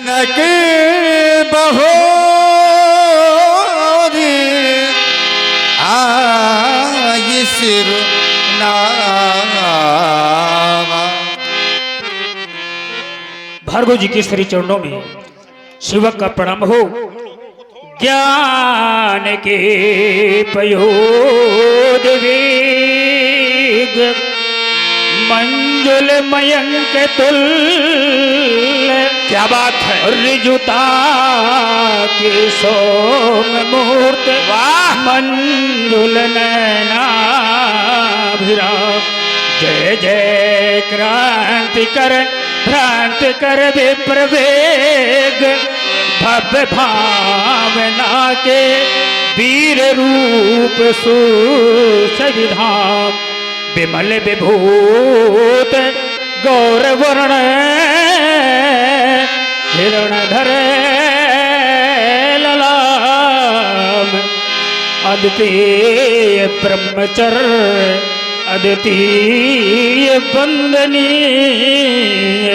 जनक बहोरी आई सिर नावा। भार्गव जी के श्री चरणों में शिवक का प्रणाम हो। ज्ञान के पयोद वेग मंजुल मयंक तुल्य। क्या बात है। ऋजुता के सोम मुहूर्त वाह। मंजुल नैनाभिराम। जय जय क्रांति कर भ्रांति कर विप्रवेग। भव्य भावना के वीर रूप सुसविधाम। विमल विभूत गौर वर्ण हिरणधर ललाम। अद्वितीय ब्रह्मचर्य अद्वितीय वंदनीय।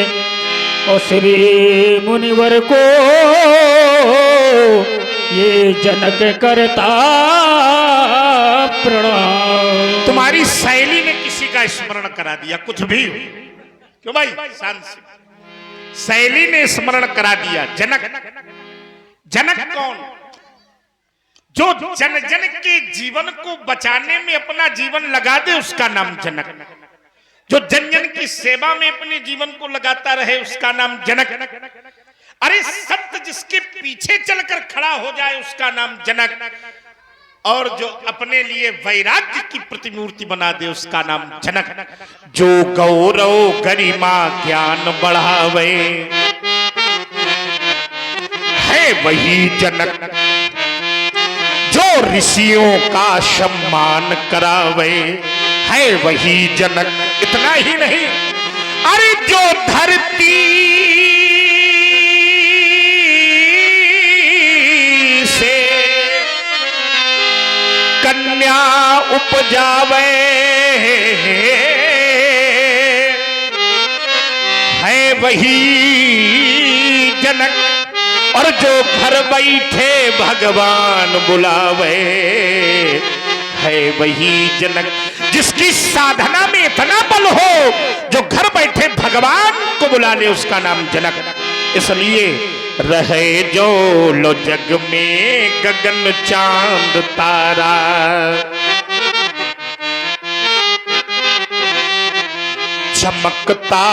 और श्री मुनिवर को ये जनक करता प्रणाम। तुम्हारी शैली ने किसी का स्मरण करा दिया, कुछ भी हो। क्यों भाई शांत से। शैली ने स्मरण करा दिया। जनक, जनक कौन? जो जन जन के जीवन को बचाने में अपना जीवन लगा दे उसका नाम जनक। जो जन जन की सेवा में अपने जीवन को लगाता रहे उसका नाम जनक। अरे सत्य जिसके पीछे चलकर खड़ा हो जाए उसका नाम जनक। और जो अपने लिए वैराग्य की प्रतिमूर्ति बना दे उसका नाम जनक। जो गौरव गरिमा ज्ञान बढ़ावे है वही जनक। जो ऋषियों का सम्मान करावे है वही जनक। इतना ही नहीं, अरे जो धरती से कन्या उपजावे है वही जनक। और जो घर बैठे भगवान बुलावे है वही जनक। जिसकी साधना में इतना बल हो जो घर बैठे भगवान को बुला ले उसका नाम जनक। इसलिए रहे जो लो जग में गगन चांद तारा। चमकता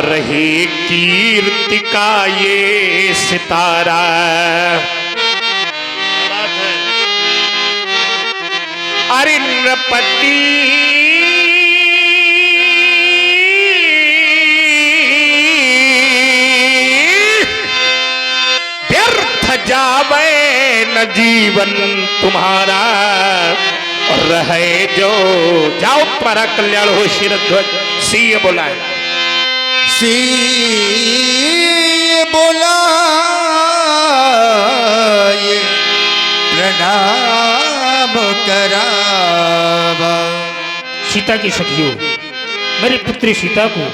रहे कीर्ति का ये सितारा। अरे नृपति व्यर्थ जावे न जीवन तुम्हारा। और रहे जो जाओ तुम्हारा कल्याण हो। शिरध्वज सिंह बोलाए। सिंह बोलाए प्रणाम करावा। सीता की सखियों, मेरी पुत्री सीता को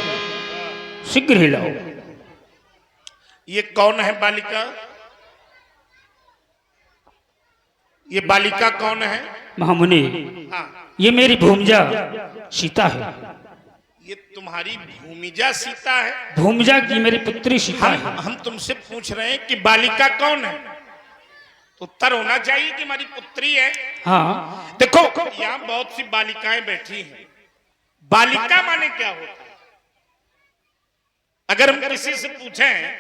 शीघ्र ही लाओ। ये कौन है बालिका? ये बालिका कौन है? महामुनि, हाँ, ये मेरी भूमिजा सीता है। ये तुम्हारी भूमिजा सीता है? भूमिजा की मेरी पुत्री सीता है। हम तुमसे पूछ रहे हैं कि बालिका कौन है, तो उत्तर होना चाहिए कि हमारी पुत्री है। हाँ, देखो यहाँ बहुत सी बालिकाएं बैठी हैं। बालिका माने क्या होता है? अगर हम किसी से पूछें,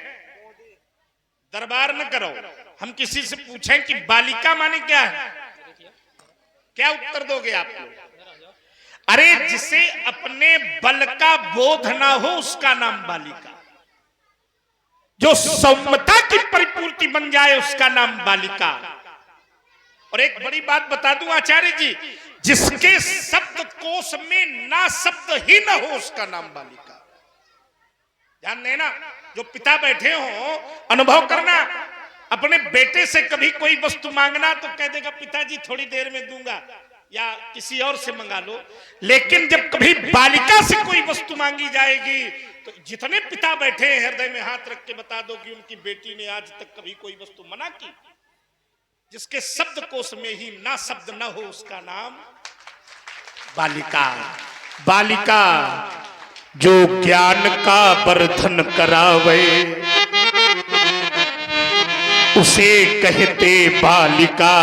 दरबार न करो, हम किसी से पूछें कि बालिका माने क्या है, क्या उत्तर दोगे आप लोग? अरे जिसे अपने बल का बोध ना हो उसका नाम बालिका। जो सौम्यता की परिपूर्ति बन जाए उसका नाम बालिका। और एक बड़ी बात बता दूं आचार्य जी, जिसके शब्द कोश में ना शब्द ही ना हो उसका नाम बालिका। ध्यान देना, जो पिता बैठे हो अनुभव करना। अपने बेटे से कभी कोई वस्तु मांगना तो कह देगा पिताजी थोड़ी देर में दूंगा, या किसी और से मंगा लो, लेकिन जब कभी बालिका से कोई वस्तु मांगी जाएगी तो जितने पिता बैठे हैं हृदय में हाथ रख के बता दो कि उनकी बेटी ने आज तक कभी कोई वस्तु मना की? जिसके शब्द कोश में ही ना शब्द न हो उसका नाम बालिका। बालिका जो ज्ञान का वर्धन करावे उसे कहते बालिका।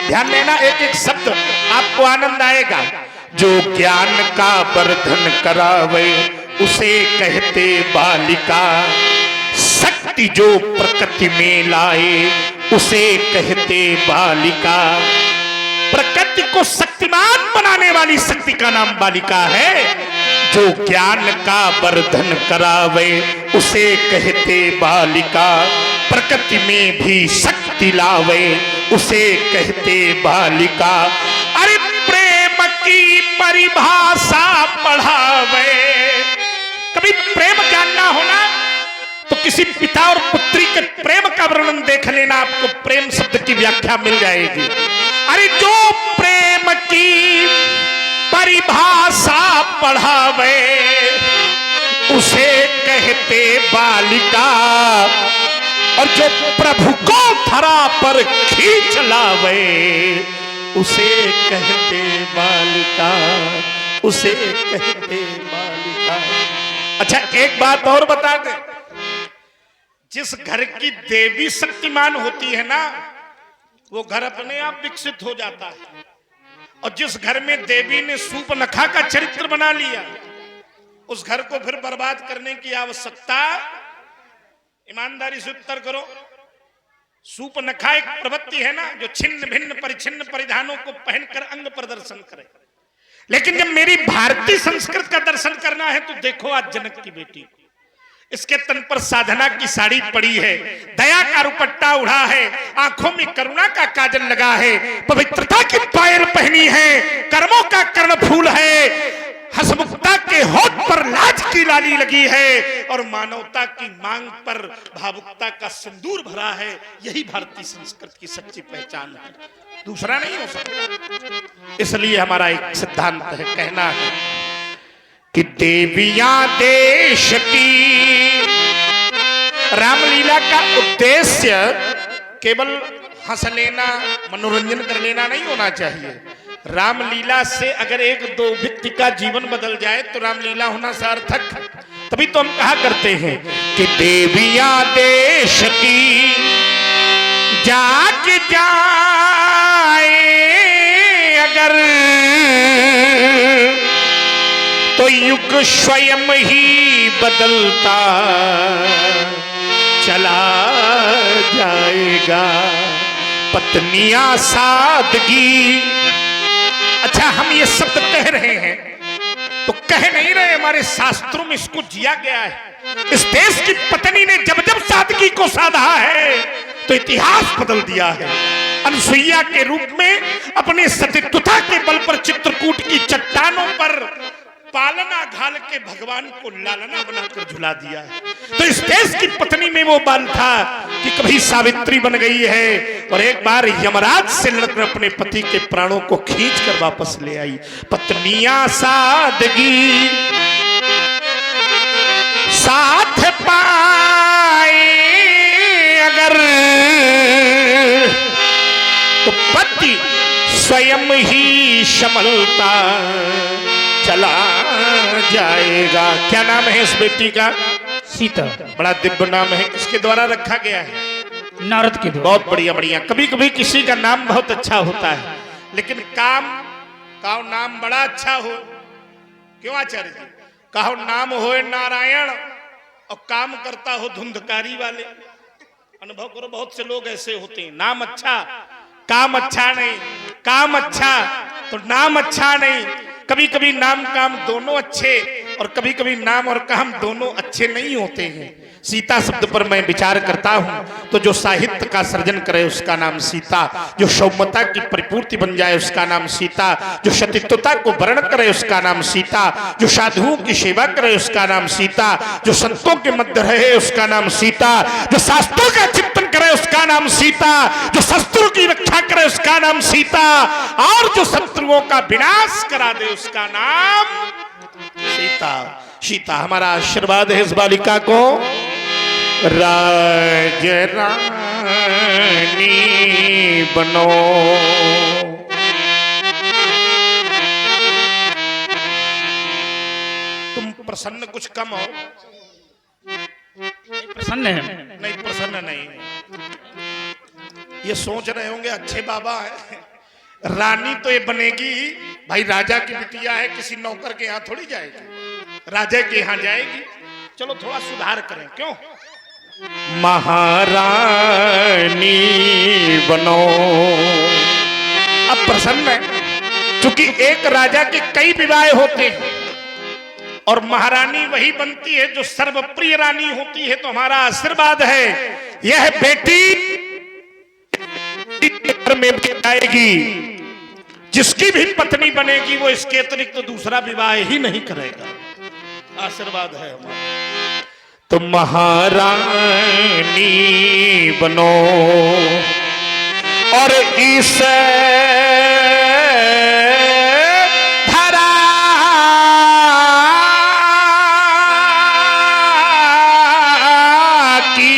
ध्यान देना, एक एक शब्द आपको आनंद आएगा। जो ज्ञान का वर्धन करावे उसे कहते बालिका। शक्ति जो प्रकृति में लाए उसे कहते बालिका। प्रकृति को शक्तिमान बनाने वाली शक्ति का नाम बालिका है। जो ज्ञान का वर्धन करावे उसे कहते बालिका। प्रकृति में भी शक्ति लावे उसे कहते बालिका। अरे प्रेम की परिभाषा पढ़ावे। कभी प्रेम जानना होना तो किसी पिता और पुत्री के प्रेम का वर्णन देख लेना, आपको प्रेम शब्द की व्याख्या मिल जाएगी। अरे जो प्रेम की परिभाषा पढ़ावे उसे कहते बालिका। और जो प्रभु को धरा पर खींच लावे उसे कहते बालिका। उसे कहते बालिका। अच्छा, एक बात और बता दे, जिस घर की देवी शक्तिमान होती है ना, वो घर अपने आप विकसित हो जाता है। और जिस घर में देवी ने सूपनखा का चरित्र बना लिया, उस घर को फिर बर्बाद करने की आवश्यकता, ईमानदारी से उत्तर करो। सूपनखा एक प्रवृत्ति है ना, जो छिन्न भिन्न परिच्छिन्न परिधानों को पहनकर अंग प्रदर्शन करे। लेकिन जब मेरी भारतीय संस्कृति का दर्शन करना है तो देखो आज जनक की बेटी, इसके तन पर साधना की साड़ी पड़ी है, दया का दुपट्टा उड़ा है, आंखों में करुणा का काजल लगा है, पवित्रता की पायल पहनी है, कर्मों का कर्णफूल है, हसमुखता के होठ पर लाज की लाली लगी है और मानवता की मांग पर भावुकता का सिंदूर भरा है। यही भारतीय संस्कृति की सच्ची पहचान है, दूसरा नहीं हो सकता। इसलिए हमारा एक सिद्धांत है, कहना है कि देवियां देश की। रामलीला का उद्देश्य केवल हंस लेना, मनोरंजन कर लेना नहीं होना चाहिए। रामलीला से अगर एक दो व्यक्ति का जीवन बदल जाए तो रामलीला होना सार्थक। तभी तो हम कहा करते हैं कि देवियां देश की जाग जाए अगर तो युग स्वयं ही बदलता चला जाएगा। पत्नियां सादगी। अच्छा, हम ये शब्द कह रहे हैं तो कह नहीं रहे, हमारे शास्त्रों में इसको जिया गया है। इस देश की पत्नी ने जब जब सादगी को साधा है तो इतिहास बदल दिया है। अनसुईया के रूप में अपने सतीत्वता के बल पर चित्रकूट की चट्टानों पर पालना घाल के भगवान को लालना बनाकर झुला दिया है। तो इस देश की पत्नी में वो बल था कि कभी सावित्री बन गई है और एक बार यमराज से लड़कर अपने पति के प्राणों को खींचकर वापस ले आई। पत्नियां सादगी साथ पाए अगर तो पति स्वयं ही संभलता चला जाएगा। क्या नाम है इस बेटी का? सीता। बड़ा दिव्य नाम है, किसके द्वारा रखा गया है? नारद के द्वारा। बहुत बढ़िया बढ़िया। कभी कभी किसी का नाम बहुत अच्छा होता है लेकिन काम का नाम बड़ा अच्छा हो। क्यों आचार्य जी? कहो नाम हो नारायण और काम करता हो धुंधकारी वाले। अनुभव करो, बहुत से लोग ऐसे होते हैं, नाम अच्छा काम अच्छा नहीं, काम अच्छा तो नाम अच्छा नहीं। कभी कभी नाम काम दोनों अच्छे और कभी कभी नाम और काम दोनों अच्छे नहीं होते हैं। सीता शब्द पर मैं विचार करता हूं तो जो साहित्य का सृजन करे उसका नाम सीता, जो सौम्यता की परिपूर्ति बन जाए उसका नाम सीता, जो सतीत्वता को वर्ण करे उसका नाम सीता, जो साधुओं की सेवा करे उसका नाम सीता, जो संतों के मध्य रहे उसका नाम सीता, जो शास्त्रों का चिंतन करे उसका नाम सीता, जो शस्त्रों की रक्षा करे उसका नाम सीता, और जो शत्रुओं का विनाश करा दे उसका नाम सीता। सीता हमारा आशीर्वाद है इस बालिका को। राज रानी बनो। तुम प्रसन्न कुछ कम हो। प्रसन्न है? नहीं प्रसन्न नहीं। ये सोच रहे होंगे अच्छे बाबा है, रानी तो ये बनेगी भाई, राजा की बिटिया है, किसी नौकर के यहाँ थोड़ी जाएगी, राजा के यहाँ जाएगी। चलो थोड़ा सुधार करें, क्यों? महारानी बनो। अब प्रसन्न है क्योंकि एक राजा के कई विवाह होते हैं और महारानी वही बनती है जो सर्वप्रिय रानी होती है। तो हमारा आशीर्वाद है यह बेटी घर में आएगी, जिसकी भी पत्नी बनेगी वो इसके अतिरिक्त तो दूसरा विवाह ही नहीं करेगा। आशीर्वाद है हमारा। तो महारानी बनो और इस धरा की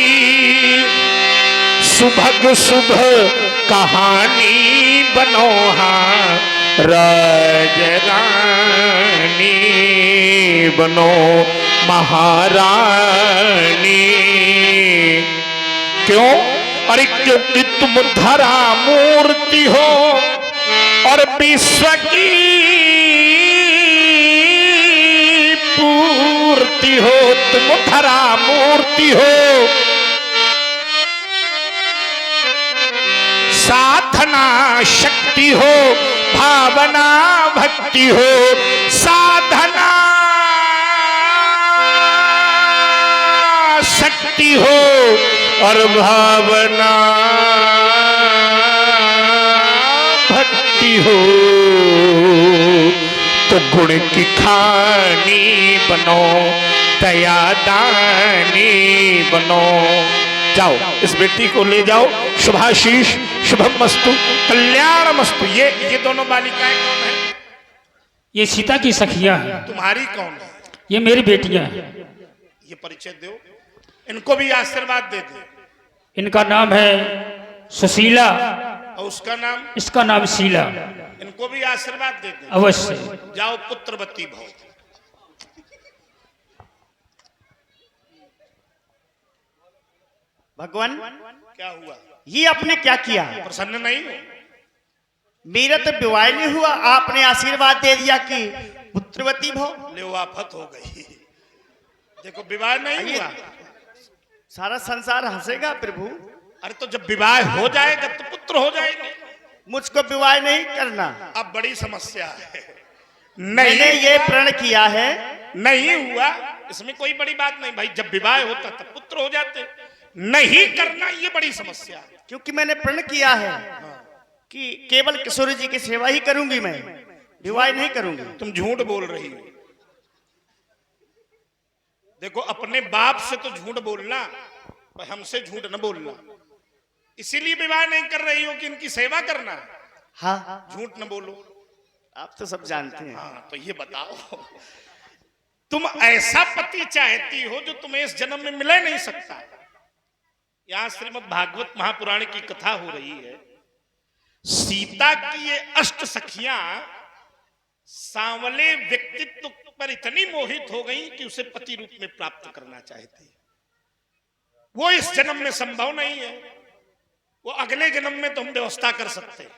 सुभग शुभ कहानी बनो। हाँ राज रानी बनो, महारानी। क्यों? अरे क्योंकि तुम धरा मूर्ति हो और विश्व की पूर्ति हो। तुम धरा मूर्ति हो, साधना शक्ति हो, भावना भक्ति हो। साधना शक्ति हो और भावना भक्ति हो, तो गुण की खानी बनो, दया दानी बनो। जाओ इस बेटी को ले जाओ, शुभाशीष शुभम मस्तु कल्याणमस्तु। ये दोनों बालिकाएं कौन है? ये सीता की सखियां हैं। तुम्हारी कौन है? ये मेरी बेटियां हैं। ये परिचय दो, इनको भी आशीर्वाद दे दे। इनका नाम है सुशीला और उसका नाम? इसका नाम शीला। इनको भी आशीर्वाद दे दे। अवश्य। जाओ पुत्रवती भव। भगवान क्या हुआ? ये आपने क्या किया? प्रसन्न नहीं हो? मेरा तो विवाह नहीं हुआ, आपने आशीर्वाद दे दिया कि पुत्रवती भव। ले आफत हो गई। देखो विवाह नहीं हुआ, सारा संसार हंसेगा प्रभु। अरे तो जब विवाह हो जाएगा तो पुत्र हो जाएंगे। मुझको विवाह नहीं करना। अब बड़ी समस्या है। मैंने ये प्रण किया है। नहीं हुआ, इसमें कोई बड़ी बात नहीं भाई। जब विवाह होता तब पुत्र हो जाते। नहीं करना ये बड़ी समस्या है। क्योंकि मैंने प्रण किया है कि केवल किशोर जी की सेवा ही करूंगी, मैं विवाह नहीं करूंगी। तुम झूठ बोल रही हो। देखो अपने बाप से तो झूठ बोलना, पर हमसे झूठ न बोलना। इसीलिए विवाह नहीं कर रही हो कि इनकी सेवा करना। हाँ, झूठ न बोलो। आप तो सब जानते हैं। हाँ तो ये बताओ, तुम ऐसा पति चाहती हो जो तुम्हें इस जन्म में मिले नहीं सकता। यहां श्रीमद् भागवत महापुराण की कथा हो रही है। सीता की ये अष्ट सखियां सांवले व्यक्तित्व पर इतनी मोहित हो गई कि उसे पति रूप में प्राप्त करना चाहती। वो इस जन्म में संभव नहीं है। वो अगले जन्म में तुम व्यवस्था कर सकते हैं।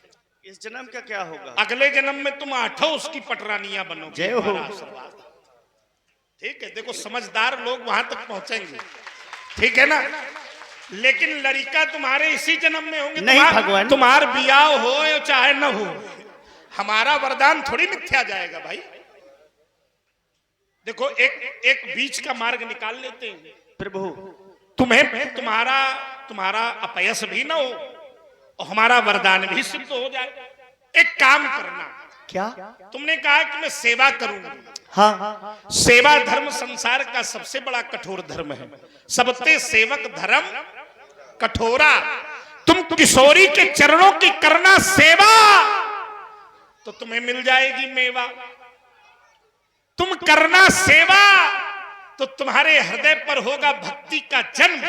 इस जन्म का क्या होगा? अगले जन्म में तुम आठों उसकी पटरानियां बनोगे। जय हो। आशीर्वाद। ठीक है, देखो समझदार लोग वहां तक पहुंचेंगे, ठीक है ना। लेकिन लड़का तुम्हारे इसी जन्म में होंगे। नहीं भगवान, तुम्हार बियाह हो या चाहे न हो, हमारा वरदान थोड़ी मिथ्या जाएगा भाई। देखो एक बीच का मार्ग निकाल लेते हैं। प्रभु तुम्हें तुम्हारा अपयश भी ना हो और हमारा वरदान भी सिद्ध हो जाए। एक काम करना, क्या? तुमने कहा कि मैं सेवा करूंगा। हाँ सेवा धर्म संसार का सबसे बड़ा कठोर धर्म है। सबते सेवक धर्म कठोरा। तुम किशोरी के चरणों की करना सेवा तो तुम्हें मिल जाएगी मेवा। तुम करना सेवा तो तुम्हारे हृदय पर होगा भक्ति का जन्म,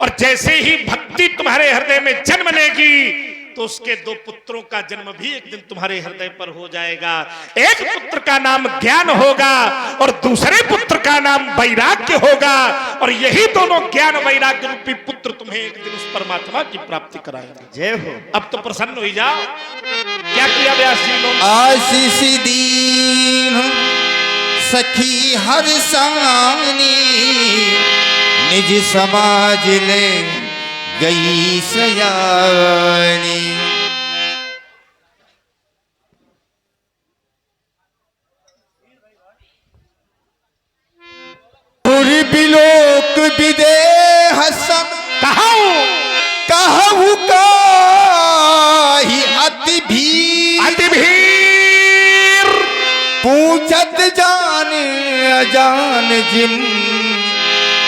और जैसे ही भक्ति तुम्हारे हृदय में जन्म लेगी तो उसके 2 पुत्रों का जन्म भी एक दिन तुम्हारे हृदय पर हो जाएगा। एक पुत्र का नाम ज्ञान होगा और दूसरे पुत्र का नाम वैराग्य होगा, और यही दोनों ज्ञान वैराग्य रूपी पुत्र तुम्हें एक दिन उस परमात्मा की प्राप्ति कराएंगे। जय हो। अब तो प्रसन्न हो जाओ। क्या किया व्यास जी ने? आशीष दीन सखी हर सानी, निज समाज ले गई सयानी। बिलोक विदेह सब कहू काही अति भीर, पूछत जान अजान जिम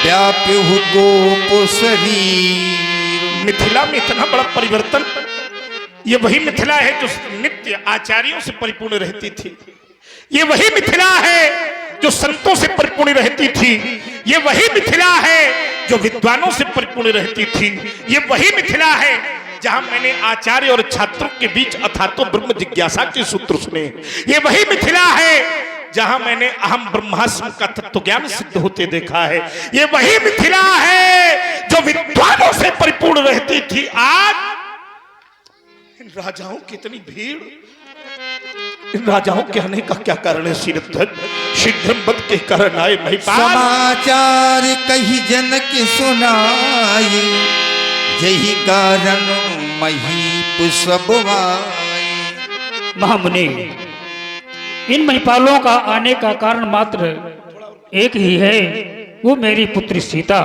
व्याप्य गोप शरीर। मिथिला में इतना बड़ा परिवर्तन। ये वही मिथिला है जो नित्य आचार्यों से परिपूर्ण रहती थी। ये वही मिथिला है जो संतों से परिपूर्ण रहती थी। ये वही मिथिला है जो विद्वानों से परिपूर्ण रहती थी। ये वही मिथिला है जहां मैंने आचार्य और छात्रों के बीच अथातो ब्रह्म जिज्ञासा के सूत्र सुने। ये वही मिथिला है जहां मैंने अहम ब्रह्मास्म का तत्व ज्ञान सिद्ध होते देखा है। ये वही मिथिला है जो विद्वानों से परिपूर्ण रहती थी। आज इन राजाओं की इतनी भीड़, इन राजाओं के आने का क्या कारण है? शीघ्रम के कारण आए महिपाल। समाचार कही जनक सुनाए, यही कारण महीप सब आए। महामुनि, इन महिपालों का आने का कारण मात्र एक ही है, वो मेरी पुत्री सीता।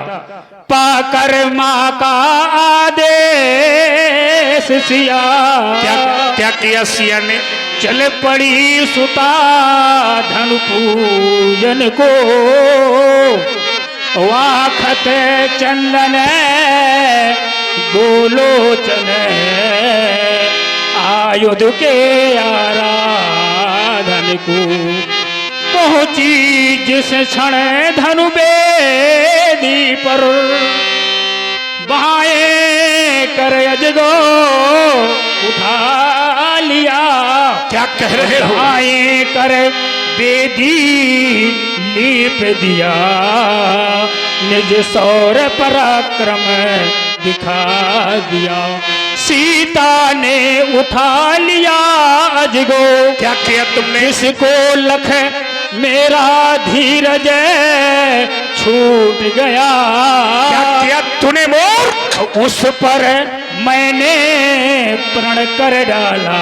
पाकर माँ का आदेश सिया, क्या किया सिया ने? चल पड़ी सुता धनु पूजन को, वाखत चंदन गोलोचन आयुध के आराधन को। पहुंची जिस क्षण धनु बेदी पर, बाएं कर अजगो उठा लिया। क्या कह रहे हो? बाएं कर बेदी लीप दिया, निज सौर पराक्रम दिखा दिया। सीता ने उठा लिया अजगो, क्या किया तुमने? जिसको लख मेरा धीरज छूट गया। क्या किया तूने मूर्ख? उस पर मैंने प्रण कर डाला,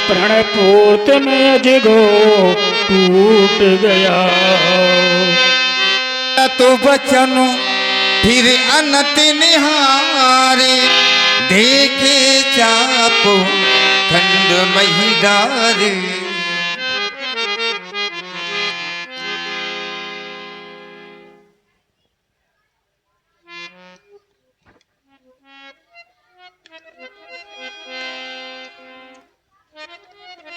प्रण पूर्त में अजगो टूट गया। तो बचनो फिर अनत निहारे, देखे चाप खंड मही डारे।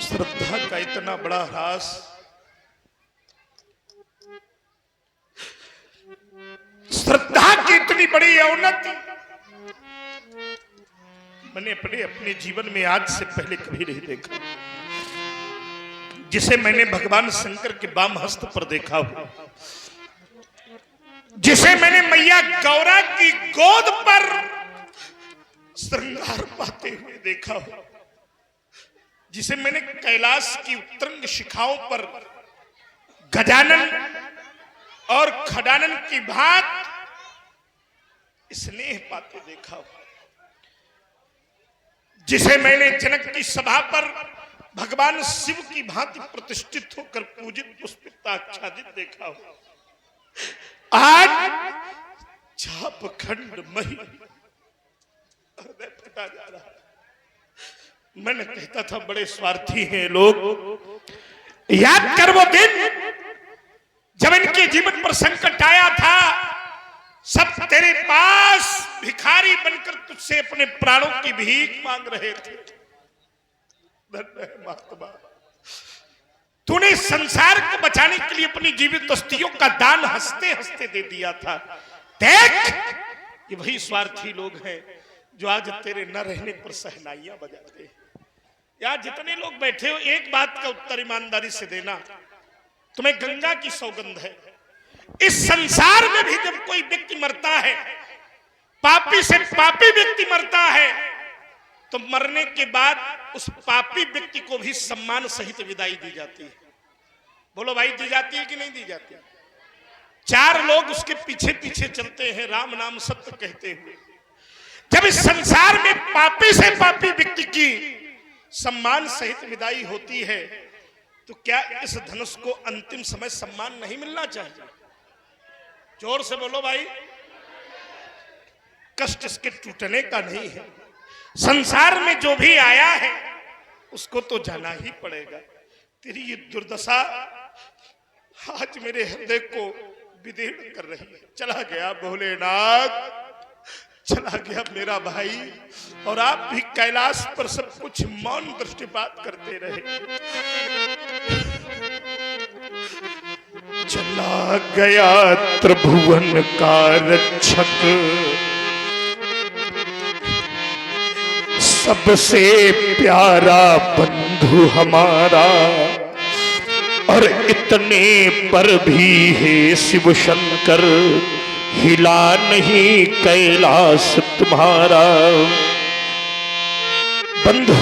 श्रद्धा का इतना बड़ा ह्रास, श्रद्धा की इतनी बड़ी अवनति मैंने अपने जीवन में आज से पहले कभी नहीं देखा। जिसे मैंने भगवान शंकर के वाम हस्त पर देखा हो, जिसे मैंने मैया गौरा की गोद पर श्रृंगार पाते हुए देखा हो, जिसे मैंने कैलाश की उत्तरंग शिखाओं पर गजानन और खडानन की भांत स्नेह पाते देखा हो, जिसे मैंने जनक की सभा पर भगवान शिव की भांति प्रतिष्ठित होकर पूजित पुष्पित आच्छादित देखा हो, आज चाप खंड मही हृदय फटा जा रहा है। मैंने कहता था बड़े स्वार्थी हैं लोग। याद कर वो दिन जब इनके जीवन पर संकट आया था, सब तेरे पास भिखारी बनकर तुझसे अपने प्राणों की भीख मांग रहे थे। धन्य है महात्मा, तूने संसार को बचाने के लिए अपनी जीवित अस्थियों का दान हंसते हंसते दे दिया था। देख, ये वही स्वार्थी लोग हैं जो आज तेरे न रहने पर सहनाइयां बजाते हैं। यार जितने लोग बैठे हो, एक बात का उत्तर ईमानदारी से देना, तुम्हें गंगा की सौगंध है। इस संसार में भी जब कोई व्यक्ति मरता है, पापी से पापी व्यक्ति मरता है, तो मरने के बाद उस पापी व्यक्ति को भी सम्मान सहित विदाई दी जाती है। बोलो भाई, दी जाती है कि नहीं दी जाती? 4 लोग उसके पीछे पीछे चलते हैं राम नाम सत्य कहते हुए। जब इस संसार में पापी से पापी व्यक्ति की सम्मान सहित विदाई होती है, तो क्या इस धनुष को अंतिम समय सम्मान नहीं मिलना चाहिए? जोर से बोलो भाई। कष्ट इसके टूटने का नहीं है। संसार में जो भी आया है उसको तो जाना ही पड़ेगा। तेरी ये दुर्दशा आज मेरे हृदय को विदीर्ण कर रही है। चला गया भोलेनाथ, चला गया मेरा भाई, और आप भी कैलाश पर सब कुछ मौन दृष्टिपात करते रहे। चला गया त्रिभुवन का रक्षक, सबसे प्यारा बंधु हमारा, और इतने पर भी है शिव शंकर, हिला नहीं कैलाश तुम्हारा। बंधु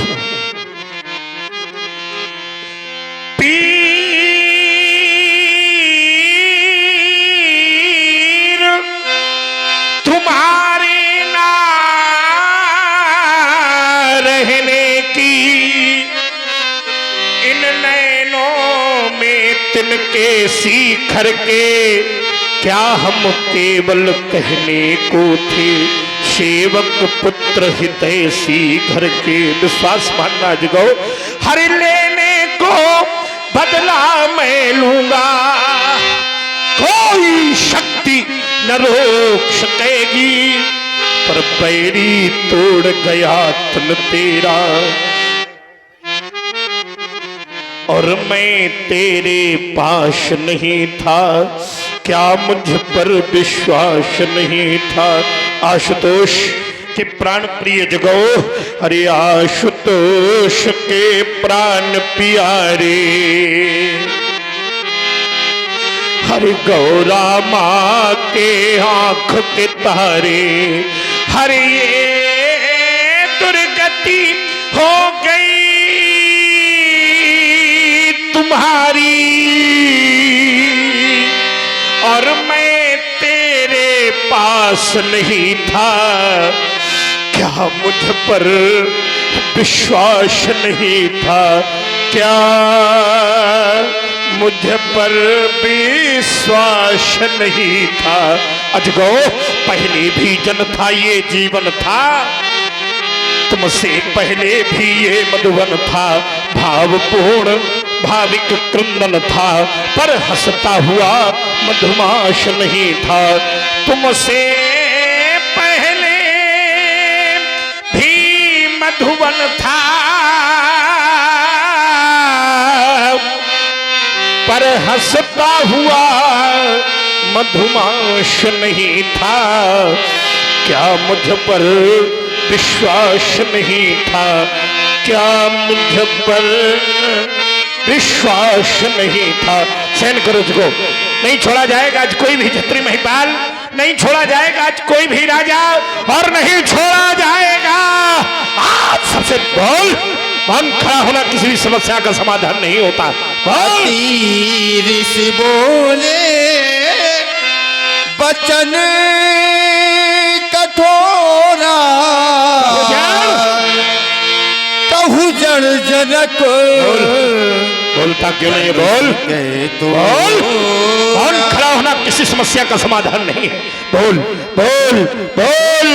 तिनके शिखर के क्या हम केवल कहने को थे, सेवक पुत्र हितैषी घर के। विश्वास मानना जगाओ, हर लेने को बदला मैं लूंगा, कोई शक्ति न रोक सकेगी, पर बैरी तोड़ गया तन तेरा, और मैं तेरे पास नहीं था, क्या मुझ पर विश्वास नहीं था। आशुतोष के प्राण प्रिय जगो, अरे आशुतोष के प्राण प्यारे, हरे गौरा माँ के आंख के तारे, हरे ये दुर्गति हो गई तुम्हारी, और मैं तेरे पास नहीं था, क्या मुझ पर विश्वास नहीं था, क्या मुझ पर विश्वास नहीं था। अजगो पहले भी जन था ये जीवन था, तुमसे पहले भी ये मधुवन था, भावपूर्ण भाविक क्रंदन था, पर हंसता हुआ मधुमाश नहीं था। तुमसे पहले भी मधुवन था, पर हंसता हुआ मधुमाश नहीं था, क्या मुझ पर विश्वास नहीं था, क्या मुझ पर विश्वास नहीं था। सहन करो को नहीं छोड़ा जाएगा आज कोई भी छत्री महिपाल, नहीं छोड़ा जाएगा आज कोई भी राजा, और नहीं छोड़ा जाएगा आज सबसे बोल। मन खड़ा होना किसी भी समस्या का समाधान नहीं होता। ऋषि बोले वचन कठोरा, कहू जड़ रखो बोलता क्यों नहीं है? बोल तो बोल। कौन खड़ा होना किसी समस्या का समाधान नहीं है। बोल बोल बोल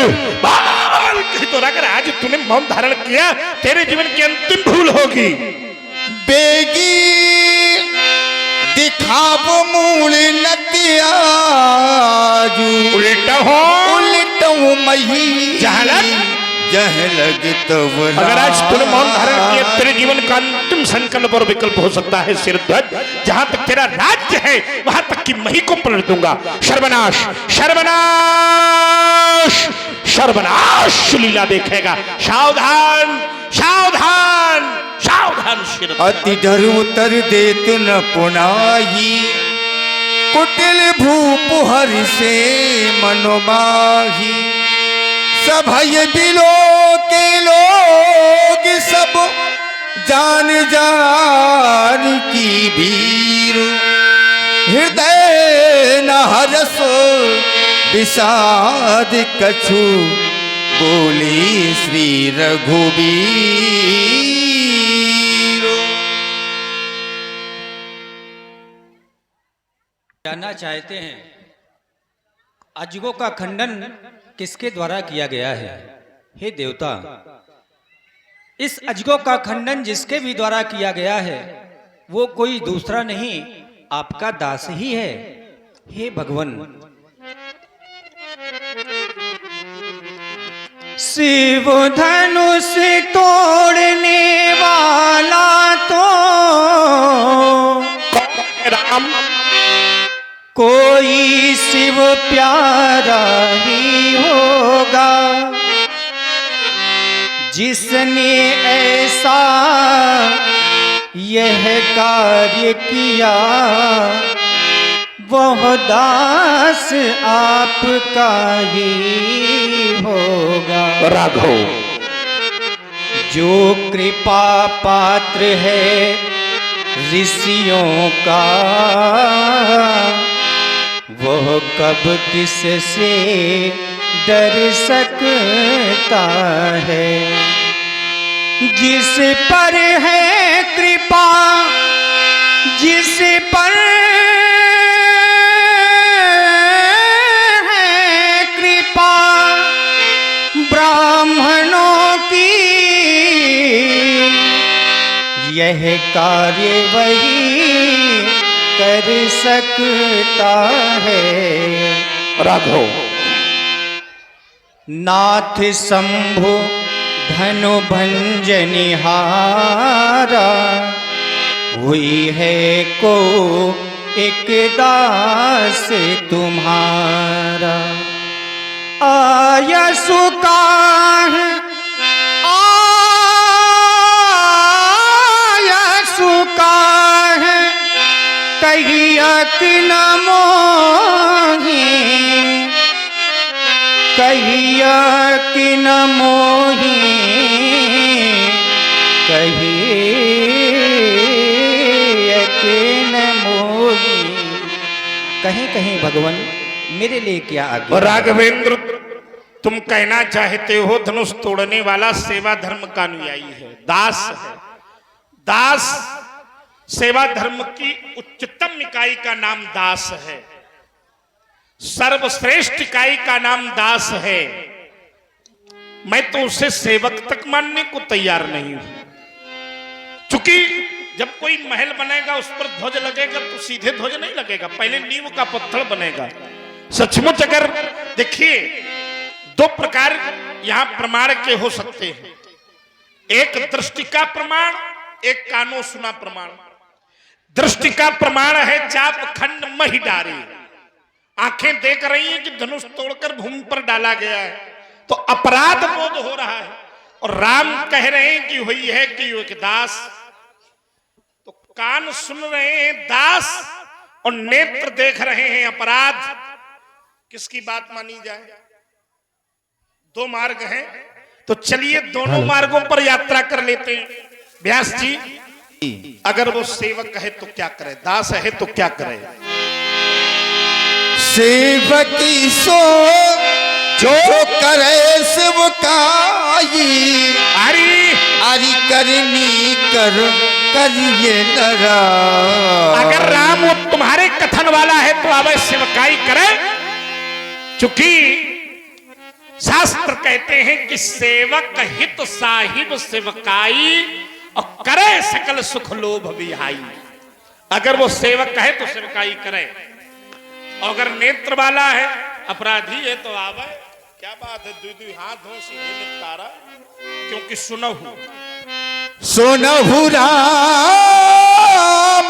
बोल। तो अगर आज तूने मौन धारण किया, तेरे जीवन की अंतिम भूल होगी। बेगी दिखावो मूल नतियाजू उल्टा हो उल्टो मही जहलत जह लग तो अगर आज तूने मौन धारण किया, तेरे जीवन का अंतिम संकल्प और विकल्प हो सकता है सिरध्वज। जहां तक तेरा राज्य है वहां तक की मही को पलट दूंगा। सर्वनाश सर्वनाश सर्वनाश लीला देखेगा। सावधान सावधान सावधान सिरध्वज। अति डर उतर दे न पुनाही कुटिल भूप हर से मनोमाही सभय बिलो के लोग सब जान जान की भीर हृदय न हरस विषाद कछु बोली श्री रघुबीर। जानना चाहते हैं अजगों का खंडन किसके द्वारा किया गया है? हे देवता, इस अजगों का खंडन जिसके भी द्वारा किया गया है वो कोई दूसरा नहीं, आपका दास ही है। हे भगवान, शिव धनुष तोड़ने वाला तो राम कोई शिव प्यारा ही होगा, जिसने ऐसा यह कार्य किया वह दास आपका ही होगा। राघव जो कृपा पात्र है ऋषियों का वह कब किससे डर सकता है। जिस पर है कृपा, जिस पर है कृपा ब्राह्मणों की, यह कार्य वही कर सकता है। राघव नाथ शंभु धनु भंजनिहारा, हुई है को एक दास तुम्हारा। आयसु काहे आयसु काहे कहिया कि न मोही, कहिया कि न मोही, कहिया कि न मोही। कहीं कहीं भगवान मेरे लिए क्या आज्ञा? और राघवेंद्र, तुम कहना चाहते हो धनुष तोड़ने वाला सेवा धर्म का अनुयायी है, दास है। दास सेवा धर्म की उच्चतम इकाई का नाम दास है, सर्वश्रेष्ठ इकाई का नाम दास है। मैं तो उसे सेवक तक मानने को तैयार नहीं हूं। चूंकि जब कोई महल बनेगा उस पर ध्वज लगेगा तो सीधे ध्वज नहीं लगेगा, पहले नींव का पत्थर बनेगा। सचमुच अगर देखिए, दो प्रकार यहां प्रमाण के हो सकते हैं, एक दृष्टि का प्रमाण, एक कानो सुना प्रमाण। दृष्टि का प्रमाण है चाप खंड मही डारी, आंखें देख रही हैं कि धनुष तोड़कर भूमि पर डाला गया है तो अपराध बोध हो रहा है, और राम कह रहे हैं कि हुई है कि एक दास। तो कान सुन रहे हैं दास और नेत्र देख रहे हैं अपराध। किसकी बात मानी जाए? दो मार्ग हैं, तो चलिए दोनों मार्गों पर यात्रा कर लेते हैं। व्यास जी, अगर वो सेवक है तो क्या करे, दास है तो क्या करे? सेवकी सो जो करे सेवकाई अरे अरि करनी करिए नरा। अगर राम वो तुम्हारे कथन वाला है तो अब सेवकाई करे, चूंकि शास्त्र कहते हैं कि सेवक हित साहिब सेवकाई और करे सकल सुख लोभ विहाई। अगर वो सेवक है तो सेवकाई करे, और अगर नेत्र वाला है अपराधी है तो आवे। क्या बात है, दुई हाथ धो सीधे निपटारा, क्योंकि सुनहु सुनहु राम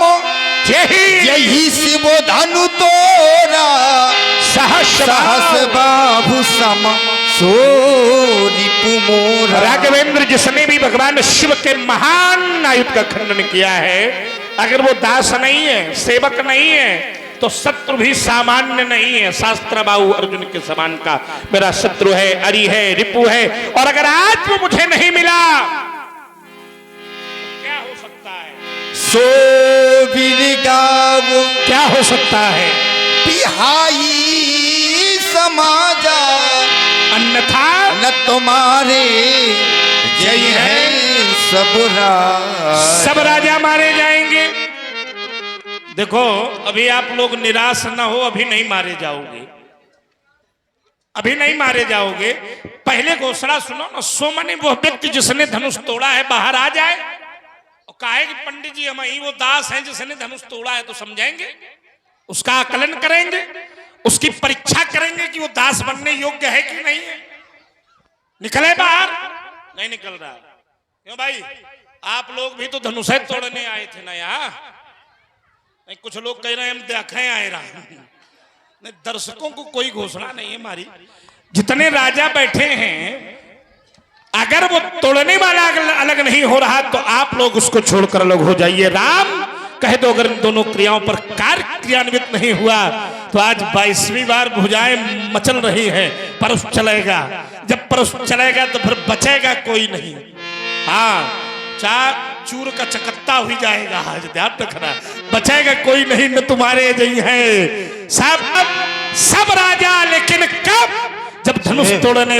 यही शिव धनु तोरा सहस बाहु सम सो रिपु मोरा। राघवेंद्र जिसने भी भगवान शिव के महान आयुध का खंडन किया है, अगर वो दास नहीं है, सेवक नहीं है, तो शत्रु भी सामान्य नहीं है। शास्त्र बाहु अर्जुन के समान का मेरा शत्रु है, अरि है, रिपु है। और अगर आज वो मुझे नहीं मिला क्या हो सकता है? सो बिरगाव क्या हो सकता है? बिहाई समाजा अन्यथा न तुम्हारे जय है सब राज। सब राजा मारे जाएंगे। देखो अभी आप लोग निराश ना हो, अभी नहीं मारे जाओगे, अभी नहीं मारे जाओगे। पहले घोषणा सुनो ना। सो मने वो व्यक्ति जिसने धनुष तोड़ा है बाहर आ जाए और कहे कि पंडित जी हम ही वो दास हैं जिसने धनुष तोड़ा है, तो समझेंगे, उसका आकलन करेंगे, उसकी परीक्षा करेंगे कि वो दास बनने योग्य है कि नहीं है। निकले बाहर, नहीं निकल रहा। क्यों भाई, आप लोग भी तो धनुष तोड़ने आए थे ना यहाँ। नहीं, कुछ लोग कह रहे हैं हम देखे आए रहा। नहीं, दर्शकों को कोई घोषणा नहीं है हमारी। जितने राजा बैठे हैं, अगर वो तोड़ने वाला अलग नहीं हो रहा तो आप लोग उसको छोड़कर अलग हो जाइए। राम कह दो अगर इन दोनों क्रियाओं पर कार्य क्रियान्वित नहीं हुआ तो आज 22वीं बार भुजाएं मचल रही है। परस चलेगा, जब परस चलेगा तो फिर बचेगा कोई नहीं। हाँ, चूर का चकत्ता हुई जाएगा। आज ध्यान रखना, बचेगा कोई नहीं, न तुम्हारे जई है सब राजा। लेकिन कब? जब धनुष तोड़ने